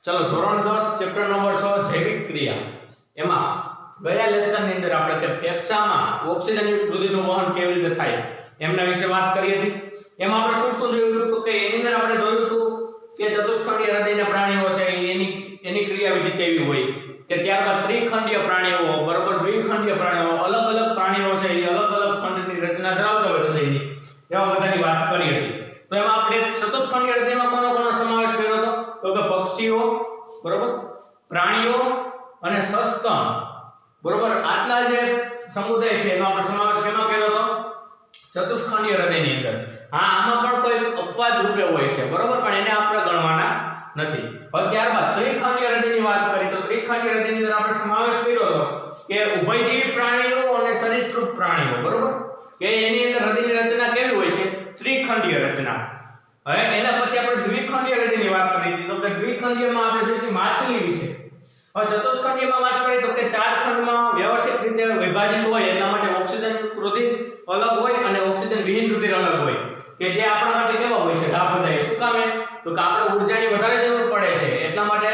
चलो ધોરણ 10 chapter number 6 જૈવિક ક્રિયા એમાં ગયા લેક્ચરની અંદર આપણે કે ફેફસામાં ઓક્સિજન યુક્ત રુધિરનું વહન કેવી રીતે થાય એમના વિશે વાત કરી હતી। એમાં આપણે શું જોયું હતું કે એની અંદર આપણે જોયું હતું કે ચતુષ્ખંડીય હૃદયના પ્રાણીઓ છે એની ક્રિયાવિધિ કેવી હોય કે ત્યારબાદ ત્રિખંડીય પ્રાણીઓ બરોબર દ્વિખંડીય પ્રાણીઓ અલગ અલગ પ્રાણીઓ છે એ અલગ અલગ ખંડની રચના ધરાવતા હોય હૃદયની એવા બધાની વાત કરી હતી। તો એમાં આપણે ચતુષ્ખંડીય હૃદયમાં કોનો સમાવેશ કર્યો હતો તો કે પક્ષીઓ બરોબર પ્રાણીઓ અને સસ્તન બરોબર આટલા જે સમુદાય છે એનો આપણે સમાવેશ કેમાં કર્યો હતો ચતુષ્ખંડીય હૃદયની અંદર। હા આમાં પણ કોઈ અપવાદ રૂપે હોય છે બરોબર પણ એને આપણે ગણવાના નથી। હવે ત્યારબાદ ત્રિખંડીય હૃદયની વાત કરી તો ત્રિખંડીય હૃદયની અંદર આપણે સમાવેશ કર્યો હતો કે ઉભયજીવી પ્રાણીઓ અને સરીસૃપ પ્રાણીઓ બરોબર કે એની અંદર હૃદયની રચના કેવી હોય છે ત્રિખંડીય રચના। હવે એના પછી આપણે દ્વિખંડીય હૃદયની વાત કરી હતી તો કે દ્વિખંડીયમાં આપણે જોઈતી માછલી વિશે। હવે ચતુષ્ખંડીયમાં વાત કરીએ તો કે ચાર ખંડમાં વ્યવસ્થિત રીતે વિભાજિત હોય એટલા માટે ઓક્સિજન રુધિર અલગ હોય અને ઓક્સિજન વિહીન રુધિર અલગ હોય કે જે આપણા માટે કેવા હોય છે લાભદાયી। શું કામે તો કે આપણે ઊર્જાની વધારે જરૂર પડે છે એટલા માટે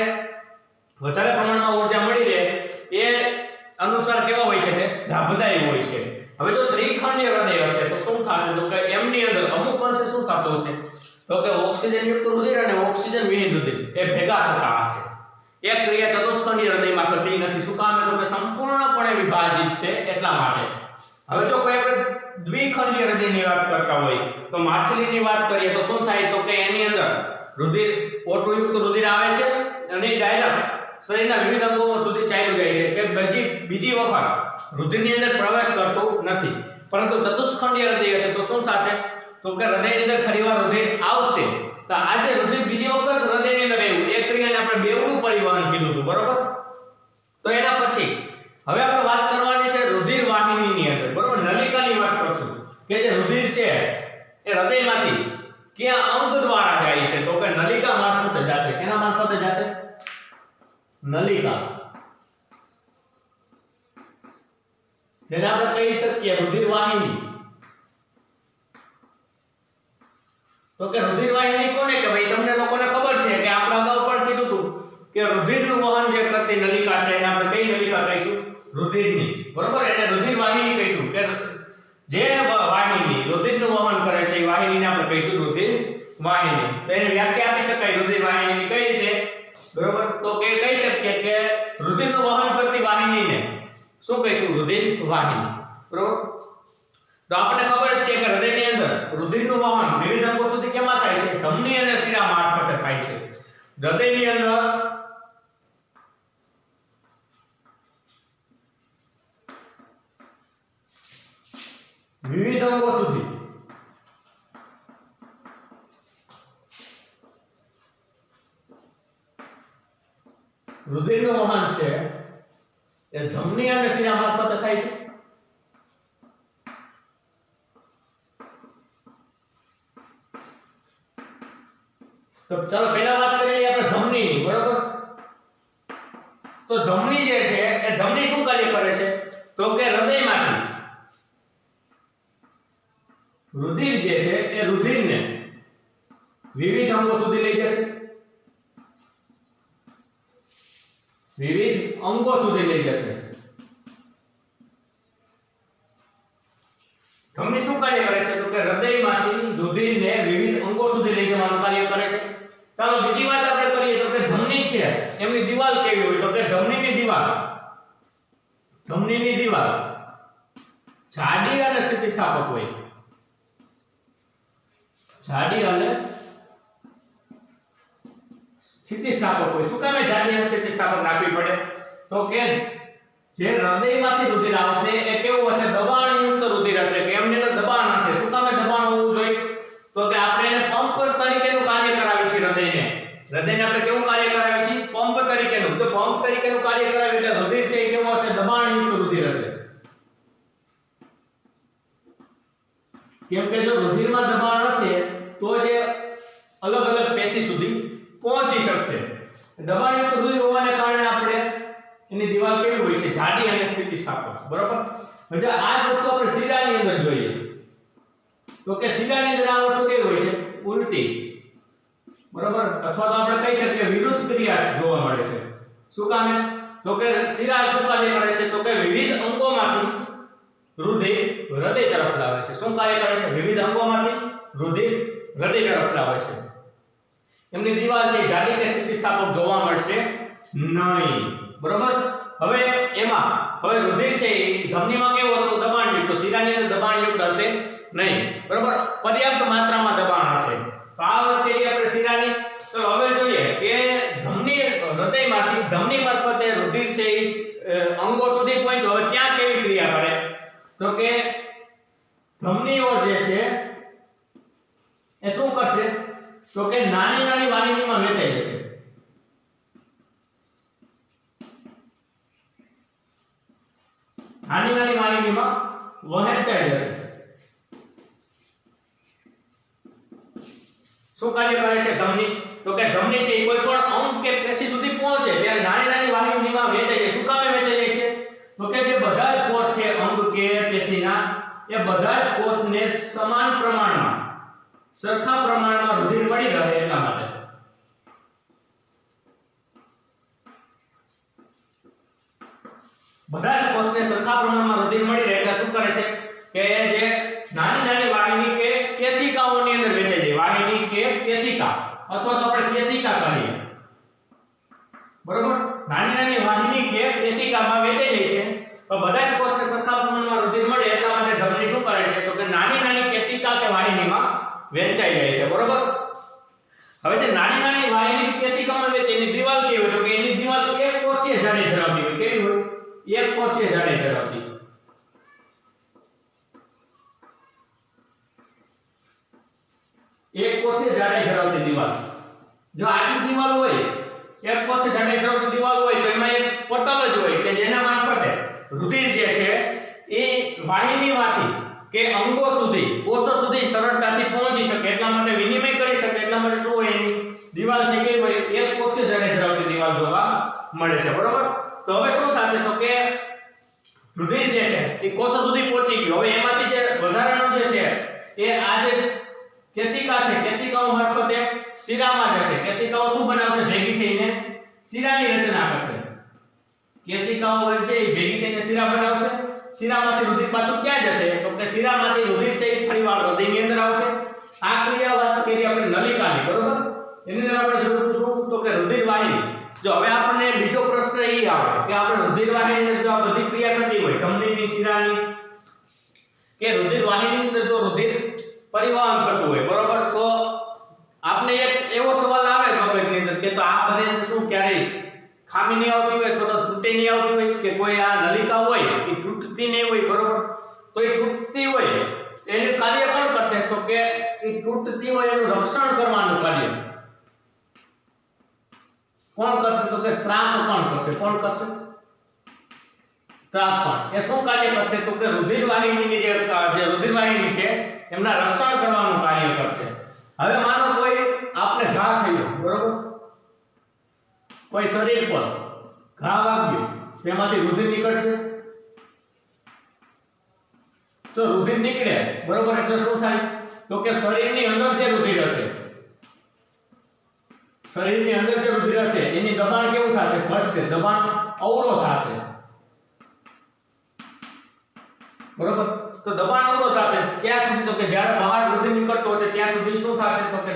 વધારે પ્રમાણમાં ઊર્જા મળી રહે એ અનુસાર કેવા હોય છે તે લાભદાયી હોય છે। હવે જો ત્રિખંડીય હૃદય હશે તો શું થશે તો કે એમની અંદર અમુક અંશે શું થતું હશે તો કે ઓક્સિજન યુક્ત રુધિર અને ઓક્સિજન વિહીન રુધિર એ ભેગા થતા હશે। એક ક્રિયા ચતુષ્ખંડીય હૃદયમાં થતી નથી। શું કામ તો કે સંપૂર્ણપણે વિભાજિત છે એટલા માટે। હવે જો કોઈ આપણે દ્વિખંડીય હૃદયની વાત કરતા હોય તો માછલીની વાત કરીએ તો શું થાય તો કે એની અંદર રુધિર ઓટોયુક્ત રુધિર આવે છે અને ડાયરેક્ટ શરીરના વિવિધ અંગો સુધી ચાલ્યું જાય છે કે બીજી વખત રુધિરની અંદર પ્રવેશ કરતો નથી। પરંતુ ચતુષ્ખંડીય હૃદય હશે તો શું થશે તો કે હૃદયની અંદર ફરીવાર રુધિર આવશે તો આજે રુધિર બીજી વખત હૃદયની અંદર આવ્યું એક ક્રિયાને આપણે બેવડું પરિવહન કીધું હતું બરોબર। તો એના પછી હવે આપણે વાત કરવાની છે રુધિર વાહિનીની અંદર બરોબર નલિકાની વાત કરશું કે જે રુધિર છે એ હૃદયમાંથી ક્યાં અંગ દ્વારા જાય છે તો કે નલિકા મારફતે જશે। કેના મારફતે જશે નલિકા જેને આપણે કહી શકીએ રુધિર વાહિની। તો કે રુધિર વાહિની કોને કહેવાય તમને લોકોને ખબર છે કે આપણે અગાઉ પણ કીધું હતું કે રુધિરનું વહન જે કરતી નલિકા છે એને આપણે કઈ નલિકા કહીશું રુધિરની બરોબર એને રુધિર વાહિની કહીશું કે જે વાહિની રુધિરનું વહન કરે છે એ વાહિનીને આપણે કહીશું રુધિર વાહિની। તો એની વ્યાખ્યા આપી શકાય રુધિર વાહિનીની કઈ રીતે બરોબર તો કે કહી શકીએ કે રુધિરનું વહન કરતી વાહિનીને શું કહીશું રુધિર વાહિની બરોબર। તો આપણને ખબર છે કે હૃદયની અંદર રુધિરનું વહન વિવિધ અંગો સુધી કેમાં થાય છે ધમની અને શિરા મારફતે થાય છે। હૃદયની અંદર વિવિધ અંગો સુધી રુધિરનું વહન છે એ ધમની અને શિરા મારફતે થાય છે। તો ચાલો પહેલા વાત કરી લઈએ આપણે ધમનીની બરોબર। તો ધમની જે છે એ ધમની શું કાર્ય કરે છે તો કે હૃદયમાંથી રુધિર જે છે એ રુધિરને વિવિધ અંગો સુધી લઈ જશે વિવિધ અંગો સુધી લઈ જશે। ધમની શું કાર્ય કરે છે તો કે હૃદયમાંથી રુધિરને વિવિધ અંગો સુધી લઈ જવાનું કાર્ય કરે છે। ચાલો બીજી વાત આપણે કરીએ તો કે ધમની છે એમની દીવાલ કેવી હોય તો કે ધમનીની દીવાલ જાડી અને સ્થિતિસ્થાપક હોય જાડી અને સ્થિતિસ્થાપક હોય। શું કામે જાડી અને સ્થિતિસ્થાપક રાખવી પડે તો કે જે હૃદયમાંથી રુધિર આવશે એ કેવું હશે દબાણયુક્ત રુધિર હશે કે એમની અંદર દબાણ હશે। શું કામે દબાણ હોવું જોઈએ તો કે આપણે એને પંપ તરીકેનું કાર્ય કરાવી છે હૃદયને આપણે કેવું કાર્ય કરાવી છે પંપ તરીકેનું। જો પંપ તરીકેનું કાર્ય કરાવી એટલે રુધિર છે એ કેવું હશે દબાણયુક્ત રુધિર હશે કેમ કે જો રુધિરમાં દબાણ હશે તો જે અલગ અલગ પેશી સુધી પહોંચી શકશે। દબાણયુક્ત રુધિર હોવાને કારણે આપણે એની દીવાલ કેવી હોય છે જાડી અને સ્થિતિસ્થાપક બરોબર। હવે આ વસ્તુ આપણે શિરાની અંદર જોઈએ તો કે શિરાની અંદર આ વસ્તુ કેવી હોય છે ઉલટી બરોબર, અથવા તો આપણે કહી શકીએ વિરુદ્ધ ક્રિયા જોવા મળે છે. શું કામ? તો કે શિરા શું કાર્ય કરે છે? તો કે વિવિધ અંગોમાંથી રુધિર હૃદય તરફ લાવે છે. શું કાર્ય કરે છે? વિવિધ અંગોમાંથી રુધિર હૃદય તરફ લાવે છે. એમની દીવાલ છે જાડી કે સ્થિતિસ્થાપક જોવા મળશે નહીં. બરોબર, હવે એમાં હવે રુધિર છે ધમનીમાં કેવો હતો? દબાણયુક્ત. તો શિરાની અંદર દબાણયુક્ત હશે નહીં. બરોબર, પર્યાપ્ત માત્રામાં દબાણ હશે. તો આ વાત કરીએ આપણે શિરાની. તો હવે જોઈએ કે ધમની હૃદયમાંથી ધમની મારફતે રુધિર છે અંગો સુધી પહોંચ્યો. હવે ત્યાં કેવી ક્રિયા કરે? તો કે ધમનીઓ જે છે એ શું કરશે? તો કે નાની નાની વાહિનીમાં વહેંચાઈ જશે. નાની નાની વાહિનીમાં વહેંચાઈ જશે. શું કાર્ય કરે છે ધમની? તો કે ધમની છે કોઈ પણ અંગ કે પેશી સુધી પહોંચે ત્યારે નાની નાની વાહિનીમાં વહેંચાઈ જાય. શું કામે વહેંચાઈ જાય છે? તો કે જે બધા જ કોષ છે અંગ કે પેશીના એ બધા જ કોષને સમાન પ્રમાણમાં સરખા પ્રમાણમાં રુધિર મળી રહે એટલા માટે. બધા જ કોષને સરખા પ્રમાણમાં રુધિર મળી રહે એટલે શું કરે છે કે જે નાની નાની વાહિની કે કેશિકાઓની અંદર વહેંચાઈ જાય. વાહિની કે કેશિકા અથવા તો આપણે કેશિકા કહીએ. બરોબર, નાની નાની વાહિની કે કેશિકામાં વહેંચાઈ જાય છે. તો બધા જ કોષને સરખા પ્રમાણમાં રુધિર મળે એટલા માટે ધમની શું કરે છે? તો કે નાની નાની કેશિકા કે વાહિનીમાં વહેંચાઈ જાય છે. બરોબર, હવે જે નાની નાની વાહિની કેશિકામાં વહેંચાય એની દીવાલ કેવી હોય? તો કે એની દીવાલ એક કોષીય જાડી ધરાવતી હોય. કેવી હોય? એક કોષીય જાડી ધરાવતી. એક કોષીય જાડી ધરાવતી દીવાલ. જો આટલી દીવાલ હોય, એક કોષીય જાડી ધરાવતી દીવાલ હોય તો એમાં એક પટલ જ હોય કે જેના મારફતે રુધિર જે છે એ વાહિનીમાંથી કે અંગો સુધી કોષો સુધી સરળતાથી પહોંચી શકે એટલા માટે વિનિમય કરી શકે એટલા માટે શું હોય? એની દીવાલ છે કે હોય એક કોષીય જાડી ધરાવતી દીવાલ જોવા મળે છે. બરોબર, તો હવે શું થશે? તો કે રુધિર જે છે એ કોષો સુધી પહોંચી ગયો. હવે એમાંથી જે વધારાનું જે છે એ આ જે કેશિકા છે કેશિકાઓ મારફતે શિરામાં જશે. કેશિકાઓ શું બનાવશે? ભેગી થઈને શિરાની રચના કરશે. કેશિકાઓ છે એ ભેગી થઈને શિરા બનાવશે. શિરામાંથી રુધિર પાછું ક્યાં જશે? તો કે શિરામાંથી રુધિર છે એ ફરીવાર હૃદયની અંદર આવશે. આ ક્રિયા વાત કરી આપણે નલિકાની. બરોબર, એની અંદર આપણે જોયું શું? તો કે રુધિર વાહિની. જો હવે આપણને બીજો પ્રશ્ન એ આવે કે આપણે રુધિર વાહિનીની જો આ બધી ક્રિયા થતી હોય ધમનીની શિરાની કે રુધિર વાહિનીની અંદર જો રુધિર પરિવહન થતું હોય, બરોબર, તો આપને એક એવો સવાલ આવે મગજની અંદર કે તો આ બધે શું ક્યારેય ખામી નહીં આવતી હોય અથવા તો તૂટી નહીં આવતી હોય કે કોઈ આ નલિકા હોય એ તૂટતી નહીં હોય? બરોબર, તો એ તૂટતી હોય એનું કાર્ય કોણ કરશે? તો કે એ તૂટતી હોય એનું રક્ષણ કરવાનું કાર્ય કોણ કરશે? તો કે ત્રાપકણ કરશે. કોણ કરશે? ત્રાપકણ. એ શું કાર્ય કરશે? તો કે રુધિર વાહિનીની જે રુધિર વાહિની છે એમના રક્ષણ કરવાનું કાર્ય કરશે. હવે માનો કોઈ આપને ઘા થયો, બરોબર, કોઈ શરીર પર ઘા વાગ્યો તેમાંથી રુધિર નીકળશે. તો રુધિર નીકળે, બરોબર, એટલે શું થાય? તો કે શરીરની અંદર જે રુધિર હશે શરીરની અંદર જે રુધિર હશે એની દબાણ કેવું થશે? ઘટશે. દબાણ અવરોધ થશે. બરોબર, તો દબાણ અવરોધ થશે ક્યાં સુધી? તો કે જ્યારે બહાર રુધિર નીકળતો હશે ત્યાં સુધી શું થશે? તો કે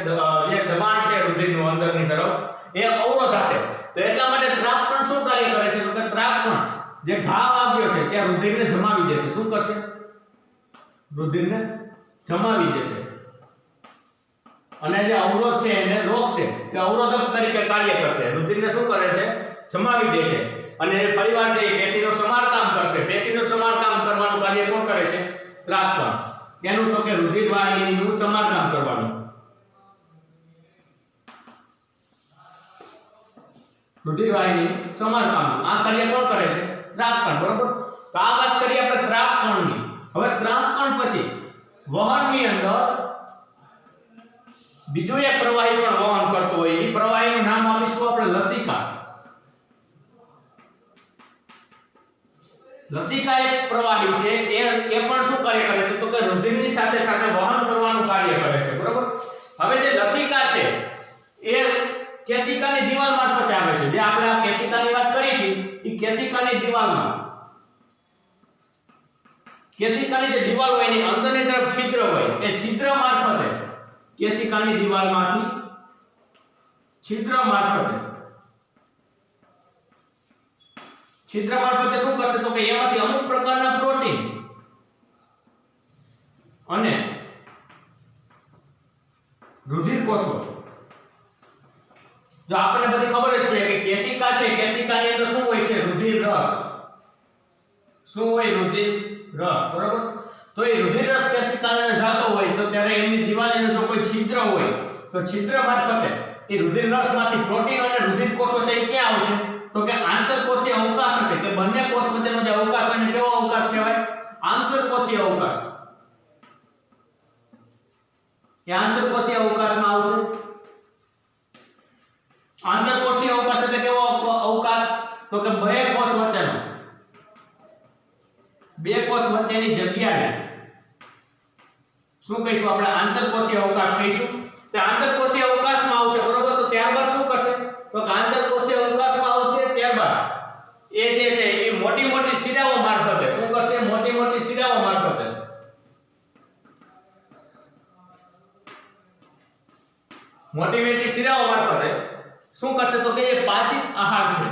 જે દબાણ છે રુધિરનું અંદરની તરફ એ અવરોધ થશે. તો એટલા માટે ત્રાપકણ શું કાર્ય કરે છે? તો કે ત્રાપકણ જે ઘા વાગ્યો છે ત્યાં રુધિરને જમાવી દેશે. શું કરશે? રુધિરને જમાવી દેશે. અને જે અવરોધ છે એને રોકશે કે અવરોધક તરીકે કાર્ય કરશે. રુધિરને શું કરે છે? જમાવી દેશે. અને ફરીવાર જે પેશીનું સમારકામ કરશે. પેશીનું સમારકામ કરવાનું કાર્ય કોણ કરે છે? ત્રાપકણ. તેનું તો કે રુધિર વાહિનીનું સમારકામ કરવાનું. રુધિર વાહિની સમારકામ આ કાર્ય કોણ કરે છે? ત્રાપકણ. બરોબર, તો આ વાત કરી આપણે ત્રાપકણની. હવે ત્રાપકણ પછી વહનની અંદર બીજું એક પ્રવાહી પણ વહન કરતો હોય. એ પ્રવાહીનું નામ આપીશું આપણે લસિકા. લસિકા એક પ્રવાહી છે એ પણ શું કાર્ય કરે છે? તો કે રુધિરની સાથે સાથે વહન કરવાનું કાર્ય કરે છે. બરોબર, હવે જે લસિકા છે એ એ કેશિકાની દીવાલ મારફતે આવે છે। જે આપણે આ કેશિકાની વાત કરી હતી એ કેશિકાની દીવાલમાં કેશિકાની જે દીવાલ હોય એની અંદરની તરફ છિદ્ર હોય એ છિદ્ર મારફતે કેશિકાની દીવાલમાંથી છિદ્ર મારફતે શું કરશે તો કે એમાંથી અમુક પ્રકારના પ્રોટીન અને રુધિર કોષો, જો આપણને બધી ખબર જ છે કે કેશિકા છે, કેશિકાની અંદર શું હોય છે? રુધિર રસ। શું હોય? રુધિર રસ, બરોબર। તો એ રુધિર રસ કેશિકાને જાતો હોય તો ત્યારે એમની દીવાલની અંદર જો કોઈ છિદ્ર હોય તો છિદ્ર મારફતે એ રુધિર રસમાંથી પ્રોટીન અને રુધિર કોષો છે એ ક્યાં આવશે? તો કે આંતરકોષીય અવકાશ હશે, કે બંને કોષ વચ્ચેનો જે અવકાશ હોય એને કેવો અવકાશ કહેવાય? આંતરકોષીય અવકાશ। એ આંતરકોષીય અવકાશમાં આવશે। આંતરકોષીય અવકાશ એટલે કેવો અવકાશ? તો કે બે કોષ વચ્ચેની જગ્યાને શું કહીશું આપણે? આંતરકોષીય અવકાશ કહીશું। તે આંતરકોષીય અવકાશમાં આવશે, બરોબર। તો ત્યારબાદ શું કરશે? તો કે આંતરકોષીય અવકાશમાં આવશે ત્યારબાદ એ જે છે એ મોટી મોટી શિરાઓ મારફતે શું કરશે? મોટી મોટી શિરાઓ મારફતે શું કરશે? તો કે એ પાચિત આહાર છે।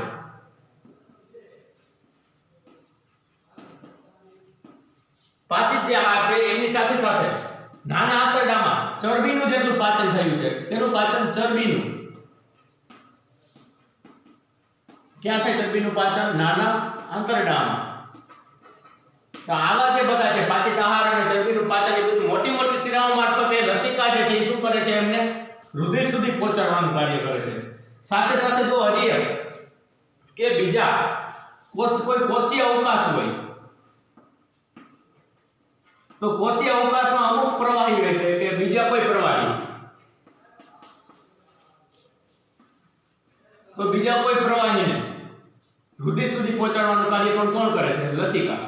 પાચિત જે આહાર છે એમની સાથે સાથે નાના આંતરડામાં ચરબીનું જેટલું પાચન થયું છે। તેનું પાચન ચરબીનું ક્યાં થાય? ચરબીનું પાચન નાના આંતરડામાં। તો આવા જે બધા છે પાચિત આહાર અને ચરબીનું પાચન એ બધું મોટી મોટી શિરાઓ મારફતે લસિકા જે છે એ શું કરે છે? એમને રુધિર સુધી પહોંચાડવાનું કાર્ય કરે છે। સાથે સાથે જો હજી કે બીજા કોઈ કોષીય અવકાશ હોય તો કોષીય અવકાશમાં અમુક પ્રવાહી રહેશે કે બીજા કોઈ પ્રવાહીને રુધિર સુધી પહોંચાડવાનું કાર્ય પણ કોણ કરે છે? લસિકા।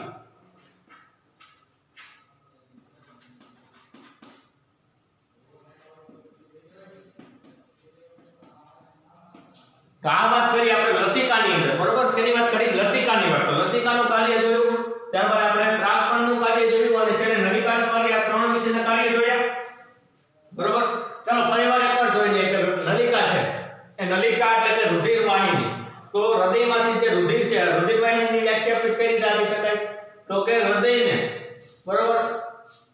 તો આ વાત કરી આપણે લસિકાની અંદર, બરોબર। કેની વાત કરી? લસિકાની વાત। તો લસિકાનું કાર્ય જોયું, ત્યારબાદ આપણે ત્રાકપણનું કાર્ય જોયું અને છેલ્લે નલિકાનું કાર્ય, આ ત્રણ વિશેના કાર્ય જોયા, બરોબર। ચાલો ફરીવાર એકવાર જોઈ લઈએ કે નલિકા છે એ નલિકા એટલે કે રુધિર વાહિની। તો હૃદયમાંથી જે રુધિર છે, રુધિર વાહિનીની વ્યાખ્યા આપણે કઈ રીતે આપી શકાય? તો કે હૃદયને, બરોબર,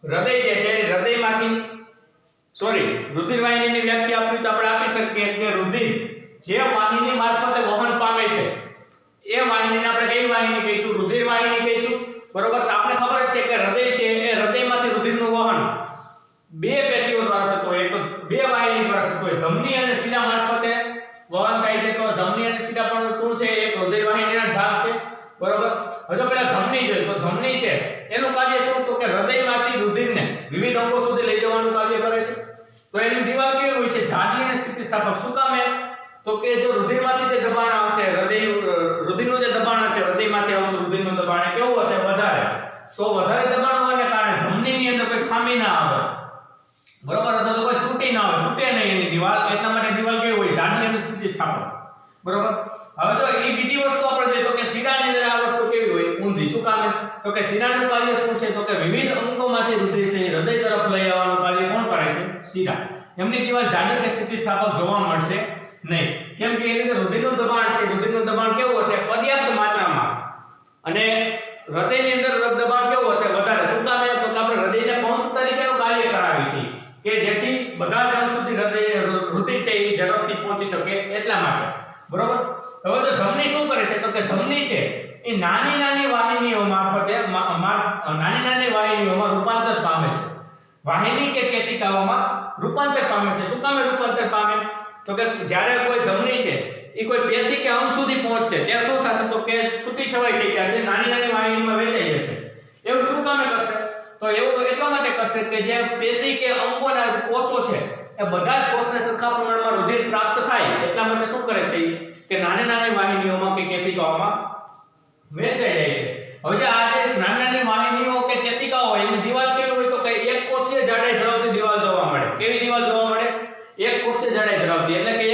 હૃદય જે છે હૃદયમાંથી રુધિર વાહિનીની વ્યાખ્યા આપવી તો આપણે આપી શકીએ કે રુધિર જે વાહિની મારફતે વહન પામે છે એ વાહિનીને આપણે કઈ વાહિની કહીશું? રુધિર વાહિની કહીશું, બરોબર। તો આપણે ખબર જ છે કે હૃદય છે એ હૃદયમાંથી રુધિરનું વહન બે પેશીઓ દ્વારા થતું હોય, તો બે વાહિની દ્વારા થતું હોય। ધમની અને શિરા મારફતે વહન થાય છે। તો ધમની અને શિરા પણ શું છે? એક રુધિર વાહિનીના ભાગ છે, બરોબર। હજુ પહેલા ધમની જોઈએ તો ધમની છે એનું કાર્ય શું? તો કે હૃદયમાંથી રુધિરને વિવિધ અંગો સુધી લઈ જવાનું કાર્ય કરે છે। તો એની દીવાલ કેવી હોય છે? જાડી અને સ્થિતિસ્થાપક। શું કામ? તો કે જો રુધિરમાંથી જે દબાણ આવશે, રુધિરનું જે દબાણ હશે, હૃદયમાંથી આવતું રુધિરનું દબાણ કેવું હશે? વધારે। તો વધારે દબાણ હોવાને કારણે ધમનીની અંદર કોઈ ખામી ના આવે, બરોબર, અથવા તો કોઈ ત્રુટિ ના આવે, તૂટે નહીં એની દીવાલ। એટલા માટે દીવાલ કેવી હોય? જાડી અને સ્થિતિસ્થાપક, બરોબર। હવે જો એ બીજી વસ્તુ આપણે જોઈએ તો કે શિરાની અંદર આ વસ્તુ કેવી હોય? ઊંધી। શું કામ? તો કે શિરાનું કાર્ય શું છે? તો કે વિવિધ અંગોમાંથી રુધિર છે હૃદય તરફ લઈ આવવાનું કાર્ય કોણ કરે છે? શિરા। એમની દીવાલ જાડી કે સ્થિતિસ્થાપક જોવા મળશે નહીં, કેમ કે એની અંદર રુધિરનું દબાણ છે, રુધિરનું દબાણ કેવું હશે? પર્યાપ્ત માત્રામાં, અને હૃદયની અંદર દબાણ કેવું હશે? વધારે। શું કામ? તો આપણે હૃદયને પંપ તરીકેનું કાર્ય કરાવી છે કે જેથી બધા જ અંગ સુધી રુધિર છે એ ઝડપથી પહોંચી શકે એટલા માટે, બરોબર। હવે તો ધમની શું કરે છે? તો કે ધમની છે એ નાની નાની વાહિનીઓ મારફતે રૂપાંતર પામે છે। વાહિની કે કેશિકાઓમાં રૂપાંતર પામે છે। શું કામ રૂપાંતર પામે? તો કે જ્યારે કોઈ ધમની છે એ કોઈ પેશી કે અંગ સુધી પહોંચશે ત્યારે શું થશે? તો કે છૂટી છવાઈ થઈ જશે, નાની નાની વાહિનીમાં વહેંચાઈ જશે। એવું શું કામ કરશે? તો એવું એટલા માટે કરશે કે જે પેશી કે અંગોના કોષો છે એ બધા જ કોષને સરખા પ્રમાણમાં રુધિર પ્રાપ્ત થાય એટલા માટે શું કરે છે? કે નાની નાની વાહિનીઓમાં કે કેશિકાઓમાં વહેંચાઈ જાય છે। હવે જે આ જે નાની નાની વાહિનીઓ કે કેશિકાઓ હોય એની દીવાલ કેવી હોય? તો કે એક કોષીય જાડાઈ ધરાવતી દીવાલ જોવા મળે। કેવી દીવાલ જોવા મળે? એક કોષીય જાડાઈ ધરાવતી, એટલે કે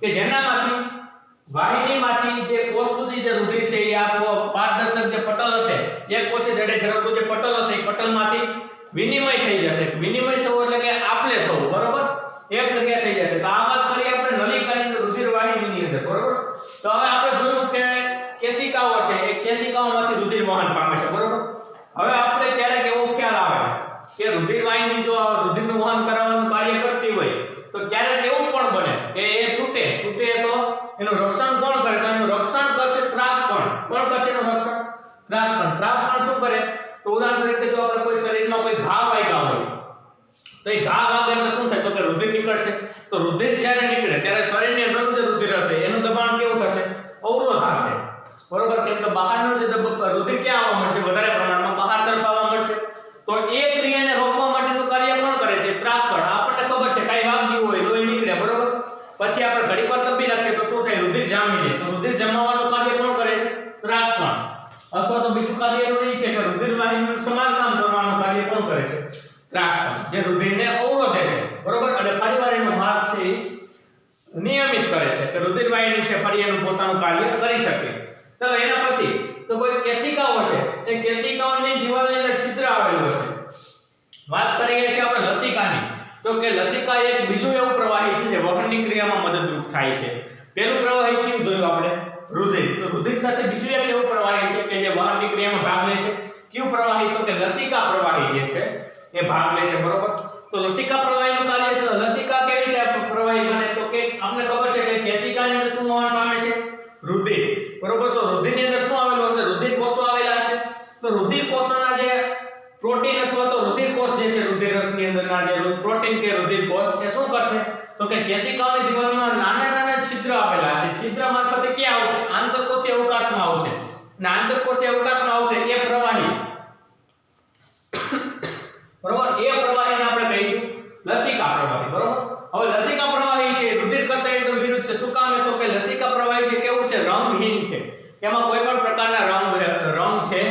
કે જેનામાંથી વાહિનીમાંથી જે કોષ સુધી જે રુધિર છે એ આ પારદર્શક જે પટલ હશે એક કોષે જડે ધરાવતું જે પટલ હશે એ પટલમાંથી વિનિમય થઈ જશે. વિનિમય થવું એટલે કે આપલે થવું, બરોબર, એક ક્રિયા થઈ જશે. તો આ વાત કરી આપણે નલિકાની રુધિર વાહિનીની અંદર, બરોબર. તો હવે આપણે જોયું કે કેશિકાઓ છે એ કેશિકાઓમાંથી રુધિર વહન પામે છે, બરોબર. હવે આપણે ક્યારેક એવો ખ્યાલ આવે કે રુધિર વાહિની જો રુધિરનું વહન કરાવવાનું કાર્ય કરતી હોય તો ક્યારેક એવું પણ બને કે એ તૂટે તો એનું રક્ષણ કોણ કરે? તો એનું રક્ષણ કરશે ત્રાગકણ. કોણ કરશે એનું રક્ષણ? ત્રાગકણ. ત્રાગકણ શું કરે? તો ઉદાહરણ તરીકે જો આપણે કોઈ શરીરમાં કોઈ ઘા વાગ્યા હોય તો એ ઘા વાગે એટલે શું થાય? તો કે રુધિર નીકળશે. તો રુધિર જ્યારે નીકળે ત્યારે શરીરની અંદરનું જે રુધિર હશે એનું દબાણ કેવું થશે? અવરોધ હશે, બરોબર. કેમ કે બહારનું જે રુધિર ક્યાં આવવા મળશે? વધારે પ્રમાણમાં બહાર તરફ આવવા મળશે. તો એ ક્રિયાને રોકવા માટેનું કાર્ય કોણ કરે છે? ત્રાગકણ. આપણને ખબર છે કાઈ વાગ્યું હોય, લોહી નીકળે, બરોબર. પછી આપણે ઘડીક વાર દબી રાખીએ તો શું થાય? રુધિર જામી જાય. તો રુધિર જમાવવાનું કાર્ય કોણ કરે છે? ત્રાગકણ. અથવા તો બીજું કાર્ય એવું છે કે રુધિર વાહિનીનું સમારકામ કરવાનું કાર્ય કોણ કરે છે? ત્રાગકણ, જે રુધિરને અવરોધે છે, બરોબર. અને ફરીવાર એનો માર્ગ છે એ નિયમિત કરે છે કે રુધિર વાહિની છે ફરી એનું પોતાનું કાર્ય કરી શકે. ચલો એના પછી તો કોઈ કેશિકાઓ છે એ કેશિકાઓની દિવાલની અંદર છિદ્ર આવેલું છે. વાત કરીએ છીએ આપણે લસિકાની, તો કે લસિકા એક બીજું એવું પ્રવાહી છે જે વહનની ક્રિયામાં મદદરૂપ થાય છે. પહેલું પ્રવાહી કયું જોયું આપણે? રુધિર. તો રુધિર સાથે બીજું એક એવું પ્રવાહી છે કે જે વહનની ક્રિયામાં ભાગ લે છે. કયું પ્રવાહી? તો કે લસિકા પ્રવાહી જે છે એ ભાગ લે છે, બરોબર. તો લસિકા પ્રવાહીનું કાર્ય છે. લસિકા કેવી રીતે પ્રવાહી બને? તો કે આપણે ખબર છે કે કેશિકાની અંદર શું વહન પામે છે? રુધિર, બરોબર. તો રુધિરની અંદર શું આવેલું હશે? રુધિર કોષો આવેલા હશે. તો રુધિર કોષોના જે પ્રોટીન અથવા તો રુધિર કોષ જે છે રુધિર રસની અંદરના જે પ્રોટીન કે રુધિર કોષ એ શું કરશે? તો કે કેશિકાઓની દિવાલમાં નાના છિદ્ર આવેલા હશે. છિદ્ર મારફતે ક્યાં આવશે? આંતરકોષીય અવકાશમાં આવશે. અને આંતરકોષીય અવકાશમાં આવશે એ પ્રવાહી, બરોબર. એ પ્રવાહીને આપણે કહીશું લસિકા પ્રવાહી, બરોબર. હવે લસિકા પ્રવાહી છે રુધિર કરતા એકદમ વિરુદ્ધ છે. શું કામ? તો કે લસિકા પ્રવાહી છે કેવું છે? રંગહીન છે. એમાં કોઈ પણ પ્રકારના રંગ છે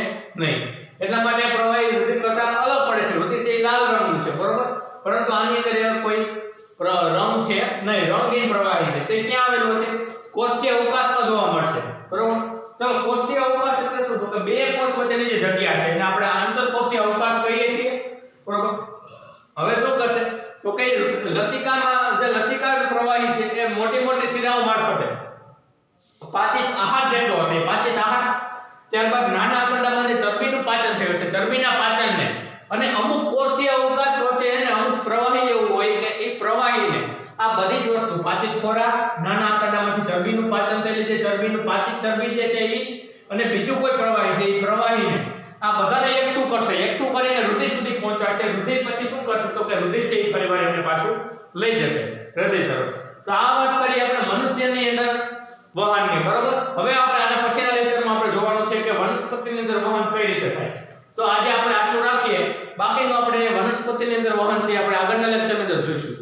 નહીં. એટલા માટે પ્રવાહી રુધિર કરતા અલગ પડે છે. રુધિર છે એ લાલ રંગનું છે, બરોબર. પરંતુ આની અંદર એવો કોઈ રંગ છે નહીં, રંગહીન પ્રવાહી છે. તે ક્યાં આવેલું હશે? કોષીય અવકાશમાં જોવા મળશે, બરોબર. ચલો કોષીય અવકાશ એટલે શું? તો કે બે કોષ વચ્ચેની જે જગ્યા છે એને આપણે આંતરકોષીય અવકાશ કહીએ છીએ, બરોબર. હવે શું કરશે? તો કે લસિકામાં જે લસિકા પ્રવાહી છે એ મોટી શિરાઓ મારફતે પાચિત આહાર જેટલો હશે, પાચિત આહાર, ત્યારબાદ નાના આંતરડામાં જે ચરબીનું પાચન થયું છે, ચરબીના પાચનને અને અમુક કોષીય અવકાશ વચ્ચે એને અમુક પ્રવાહી એવું હોય કે એ પ્રવાહીને આ બધી જ વસ્તુ પાચિત ખોરાક, નાના આંતરડામાંથી ચરબીનું પાચન થયેલી જે ચરબીનું પાચિત ચરબી જે છે એ અને બીજું કોઈ પ્રવાહી છે એ પ્રવાહીને આ બધાને એકઠું કરશે. એકઠું કરીને રુધિર સુધી પહોંચાડશે. રુધિર પછી શું કરશે? તો કે રુધિર છે એ ફરીવાર એમને પાછું લઈ જશે હૃદય તરફ. તો આ વાત કરી આપણે મનુષ્યની અંદર વહનની, બરોબર. હવે આપણે આના પછીના લેક્ચરમાં આપણે જોવાનું છે કે વનસ્પતિની અંદર વહન કઈ રીતે થાય. તો આજે આપણે આટલું રાખીએ. બાકીનું આપણે વનસ્પતિની અંદર વહન છે આપણે આગળના લેક્ચરની અંદર જોઈશું.